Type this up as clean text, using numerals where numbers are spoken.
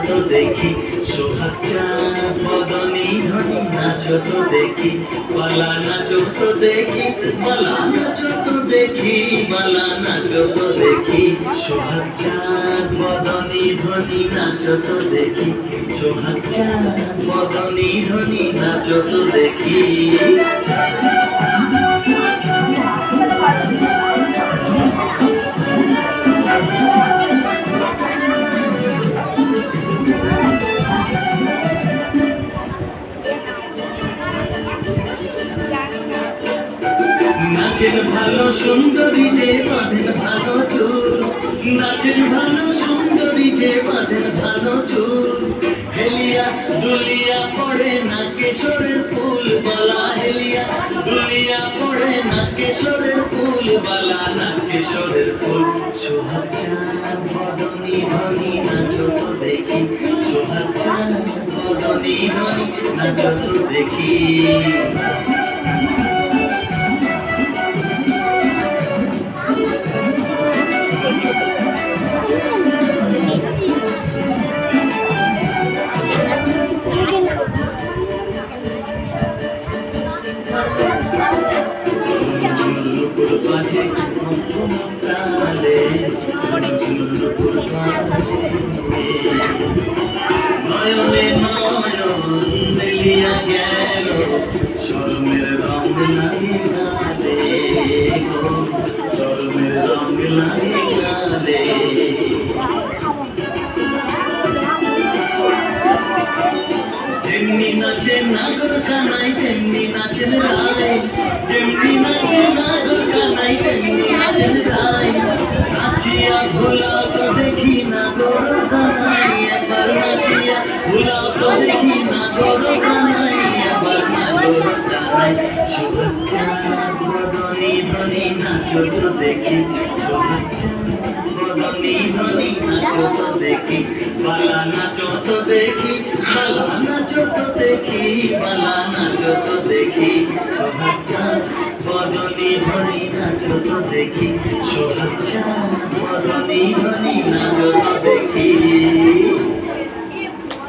তো দেখি সোহাগ চাঁদ বদনী ধ্বনি নাচো তো দেখি বালা নাচো তো দেখি বালা নাচো তো দেখি বালা নাচো তো দেখি সোহাগ চাঁদ বদনী ধ্বনি নাচো তো দেখি সোহাগ চাঁদ বদনী ধ্বনি নাচো তো দেখি নাচেন ভালো সুন্দরী যে বাঁধেন ভালো চুল নাচেন ভালো সুন্দরী যে বাঁধেন ভালো চুল হেলিয়া দুলিয়া পড়ে না কেশরের ফুল বালা হেলিয়া দুলিয়া পড়ে না কেশরের ফুল বালা না কেশরের ফুল সোহাগ চাঁদ বদনী ধ্বনি নাচো তো দেখি সোহাগ চাঁদ বদনী ধ্বনি নাচো তো দেখি নয়নে নয়ন মিলিয়া গেল শরমের রঙ লাগে গালে গো শরমের রঙ লাগে গালে যেমনি নাচে নাগর কানাই তেমনি নাচেন রায় যেমনি নাচে নাগর কানাই তেমনি নাচেন রায় নাচিয়া ভোলা তো দেখি নাগর কানাই একবার নাচিয়া ভোলা তো দেখি নাগর কানাই একবার নাগর কানাই সোহাগ চাঁদ বদনী ধ্বনি নাচো তো দেখি সোহাগ চাঁদ বদনী ধ্বনি নাচো তো দেখি বালা নাচো তো দেখি বালা নাচো তো দেখি বালা নাচো তো দেখি সোহাগ চাঁদ বদনী ধ্বনি নাচো তো দেখি সোহাগ চাঁদ